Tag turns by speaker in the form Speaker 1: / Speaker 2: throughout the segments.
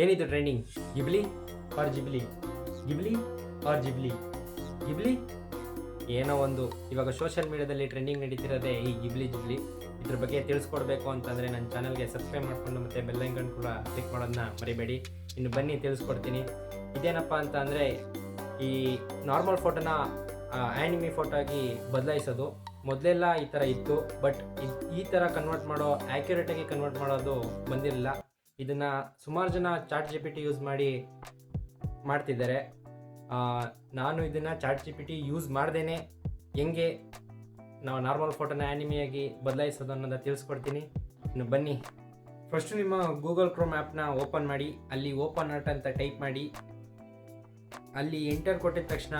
Speaker 1: ಏನಿದು trending? Ghibli or Ghibli, Ghibli or Ghibli, Ghibli ಏನೋ ಒಂದು. ಇವಾಗ ಸೋಷಿಯಲ್ ಮೀಡಿಯಾದಲ್ಲಿ ಟ್ರೆಂಡಿಂಗ್ ನಡೀತಿರೋದೇ ಈ ಗಿಬ್ಲಿ ಜಿಬ್ಲಿ. ಇದ್ರ ಬಗ್ಗೆ ತಿಳಿಸ್ಕೊಡ್ಬೇಕು ಅಂತಂದರೆ ನನ್ನ ಚಾನಲ್ಗೆ ಸಬ್ಸ್ಕ್ರೈಬ್ ಮಾಡಿಕೊಂಡು ಮತ್ತು ಬೆಲ್ ಐಕನ್ ಕೂಡ ಕ್ಲಿಕ್ ಮಾಡೋದನ್ನ ಮರಿಬೇಡಿ. ಇನ್ನು ಬನ್ನಿ ತಿಳಿಸ್ಕೊಡ್ತೀನಿ. ಇದೇನಪ್ಪ ಅಂತ ಅಂದರೆ, ಈ ನಾರ್ಮಲ್ ಫೋಟೋನ ಆ್ಯನಿಮಿ ಫೋಟೋ ಆಗಿ ಬದಲಾಯಿಸೋದು. ಮೊದಲೆಲ್ಲ ಈ ಥರ ಇತ್ತು, ಬಟ್ ಈ ಥರ ಕನ್ವರ್ಟ್ ಮಾಡೋ, ಆ್ಯಕ್ಯುರೇಟಾಗಿ ಕನ್ವರ್ಟ್ ಮಾಡೋದು ಬಂದಿರಲಿಲ್ಲ. ಇದನ್ನು ಸುಮಾರು ಜನ chat G P T use ಮಾಡಿ ಮಾಡ್ತಿದ್ದಾರೆ. ನಾನು ಇದನ್ನು chat G P T use ಮಾಡ್ದೇ ಹೆಂಗೆ ನಾವು ನಾರ್ಮಲ್ ಫೋಟೋನ ಆ್ಯನಿಮಿಯಾಗಿ ಬದಲಾಯಿಸೋದು ಅನ್ನೋದು ತಿಳಿಸ್ಕೊಡ್ತೀನಿ. ಇನ್ನು ಬನ್ನಿ. ಫಸ್ಟು ನಿಮ್ಮ ಗೂಗಲ್ ಕ್ರೋಮ್ ಆ್ಯಪ್ನ ಓಪನ್ ಮಾಡಿ, ಅಲ್ಲಿ ಓಪನ್ ಆರ್ಟ್ ಅಂತ ಟೈಪ್ ಮಾಡಿ, ಅಲ್ಲಿ ಎಂಟರ್ ಕೊಟ್ಟಿದ ತಕ್ಷಣ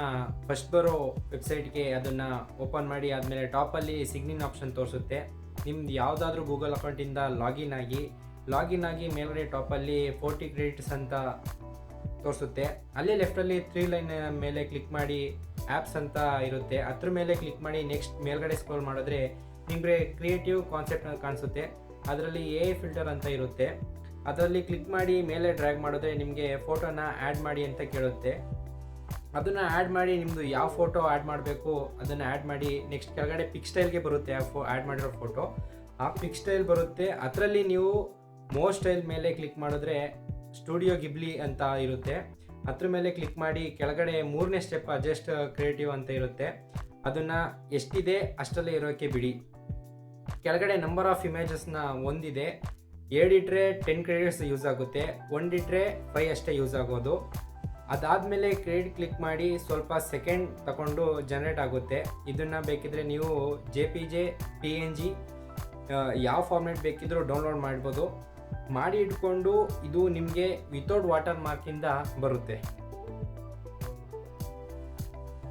Speaker 1: ಫಸ್ಟ್ ಬರೋ ವೆಬ್ಸೈಟ್ಗೆ ಅದನ್ನು ಓಪನ್ ಮಾಡಿ. ಆದಮೇಲೆ ಟಾಪಲ್ಲಿ ಸಿಗ್ನಿನ್ ಆಪ್ಷನ್ ತೋರಿಸುತ್ತೆ. ನಿಮ್ದು ಯಾವುದಾದ್ರೂ ಗೂಗಲ್ ಅಕೌಂಟಿಂದ ಲಾಗಿನ್ ಆಗಿ ಮೇಲ್ಗಡೆ ಟಾಪಲ್ಲಿ 40 ಕ್ರೆಡಿಟ್ಸ್ ಅಂತ ತೋರಿಸುತ್ತೆ. ಅಲ್ಲೇ ಲೆಫ್ಟಲ್ಲಿ 3 ಲೈನ್ ಮೇಲೆ ಕ್ಲಿಕ್ ಮಾಡಿ ಆ್ಯಪ್ಸ್ ಅಂತ ಇರುತ್ತೆ, ಅದ್ರ ಮೇಲೆ ಕ್ಲಿಕ್ ಮಾಡಿ ನೆಕ್ಸ್ಟ್ ಮೇಲ್ಗಡೆ ಸ್ಕ್ರೋಲ್ ಮಾಡಿದ್ರೆ ನಿಮಗೆ ಕ್ರಿಯೇಟಿವ್ ಕಾನ್ಸೆಪ್ಟ್ ಕಾಣಿಸುತ್ತೆ. ಅದರಲ್ಲಿ ಎ ಫಿಲ್ಟರ್ ಅಂತ ಇರುತ್ತೆ, ಅದರಲ್ಲಿ ಕ್ಲಿಕ್ ಮಾಡಿ ಮೇಲೆ ಡ್ರ್ಯಾಗ್ ಮಾಡಿದ್ರೆ ನಿಮಗೆ ಫೋಟೋನ ಆ್ಯಡ್ ಮಾಡಿ ಅಂತ ಕೇಳುತ್ತೆ. ಅದನ್ನು ಆ್ಯಡ್ ಮಾಡಿ, ನಿಮ್ಮದು ಯಾವ ಫೋಟೋ ಆ್ಯಡ್ ಮಾಡಬೇಕು ಅದನ್ನು ಆ್ಯಡ್ ಮಾಡಿ. ನೆಕ್ಸ್ಟ್ ಕೆಳಗಡೆ ಪಿಕ್ ಸ್ಟೈಲ್ಗೆ ಬರುತ್ತೆ ಆ್ಯಡ್ ಮಾಡಿರೋ ಫೋಟೋ. ಆ ಪಿಕ್ ಸ್ಟೈಲ್ ಬರುತ್ತೆ, ಅದರಲ್ಲಿ ನೀವು ಮೋರ್ ಸ್ಟೈಲ್ ಮೇಲೆ ಕ್ಲಿಕ್ ಮಾಡಿದ್ರೆ ಸ್ಟುಡಿಯೋ ಗಿಬ್ಲಿ ಅಂತ ಇರುತ್ತೆ. ಅದ್ರ ಮೇಲೆ ಕ್ಲಿಕ್ ಮಾಡಿ ಕೆಳಗಡೆ 3ನೇ ಸ್ಟೆಪ್ ಅಡ್ಜಸ್ಟ್ ಕ್ರಿಯೇಟಿವ್ ಅಂತ ಇರುತ್ತೆ. ಅದನ್ನು ಎಷ್ಟಿದೆ ಅಷ್ಟಲ್ಲೇ ಇರೋಕ್ಕೆ ಬಿಡಿ. ಕೆಳಗಡೆ ನಂಬರ್ ಆಫ್ ಇಮೇಜಸ್ನ ಒಂದಿದೆ, 7 ಇಟ್ಟರೆ 10 ಕ್ರೆಡಿಟ್ಸ್ ಯೂಸ್ ಆಗುತ್ತೆ, 1 ಇಟ್ಟರೆ 5 ಅಷ್ಟೇ ಯೂಸ್ ಆಗೋದು. ಅದಾದಮೇಲೆ ಕ್ರೆಡಿಟ್ ಕ್ಲಿಕ್ ಮಾಡಿ ಸ್ವಲ್ಪ ಸೆಕೆಂಡ್ ತಗೊಂಡು ಜನರೇಟ್ ಆಗುತ್ತೆ. ಇದನ್ನು ಬೇಕಿದ್ರೆ ನೀವು JPG PNG ಯಾವ ಫಾರ್ಮೇಟ್ ಬೇಕಿದ್ರೂ ಡೌನ್ಲೋಡ್ ಮಾಡ್ಬೋದು. ಮಾಡಿ ಇಟ್ಕೊಂಡು ಇದು ನಿಮಗೆ ವಿತೌಟ್ ವಾಟರ್ ಮಾರ್ಕಿಂದ ಬರುತ್ತೆ.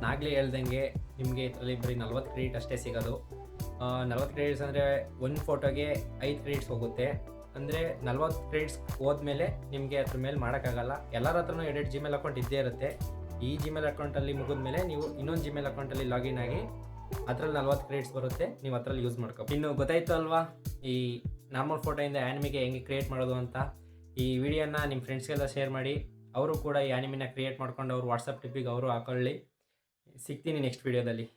Speaker 1: ನಾಗಲೇ ಹೇಳ್ದಂಗೆ ನಿಮಗೆ ಇದರಲ್ಲಿ ಬರೀ 40 ಕ್ರೆಡಿಟ್ ಅಷ್ಟೇ ಸಿಗೋದು. 40 ಕ್ರೆಡಿಟ್ಸ್ ಅಂದರೆ ಒಂದು ಫೋಟೋಗೆ 5 ಕ್ರೆಡಿಟ್ಸ್ ಹೋಗುತ್ತೆ. ಅಂದರೆ 40 ಕ್ರೆಡಿಟ್ಸ್ ಹೋದ್ಮೇಲೆ ನಿಮಗೆ ಅದ್ರ ಮೇಲೆ ಮಾಡೋಕ್ಕಾಗಲ್ಲ. ಎಲ್ಲರ ಹತ್ರನೂ ಎಡಿಟ್ ಜಿಮೇಲ್ ಅಕೌಂಟ್ ಇದ್ದೇ ಇರುತ್ತೆ. ಈ ಜಿಮೇಲ್ ಅಕೌಂಟಲ್ಲಿ ಮುಗಿದ್ಮೇಲೆ ನೀವು ಇನ್ನೊಂದು ಜಿಮೇಲ್ ಅಕೌಂಟಲ್ಲಿ ಲಾಗಿನ್ ಆಗಿ ಅದರಲ್ಲಿ 40 ಕ್ರೆಡಿಟ್ಸ್ ಬರುತ್ತೆ, ನೀವು ಅದರಲ್ಲಿ ಯೂಸ್ ಮಾಡ್ಕೊ. ಇನ್ನು ಗೊತ್ತಾಯ್ತು ಅಲ್ವಾ ಈ ನಾರ್ಮಲ್ ಫೋಟೋಯಿಂದ ಆ್ಯನಿಮಿಗೆ ಹೆಂಗೆ ಕ್ರಿಯೇಟ್ ಮಾಡೋದು ಅಂತ. ಈ ವಿಡಿಯೋನ ನಿಮ್ಮ ಫ್ರೆಂಡ್ಸ್ಗೆಲ್ಲ ಶೇರ್ ಮಾಡಿ, ಅವರು ಕೂಡ ಈ ಆ್ಯನಿಮಿನ ಕ್ರಿಯೇಟ್ ಮಾಡ್ಕೊಂಡು ಅವ್ರು ವಾಟ್ಸಪ್ ಟಿಪ್ಪಿಗೆ ಅವರು ಹಾಕೊಳ್ಳಿ. ಸಿಗ್ತೀನಿ ನೆಕ್ಸ್ಟ್ ವಿಡಿಯೋದಲ್ಲಿ.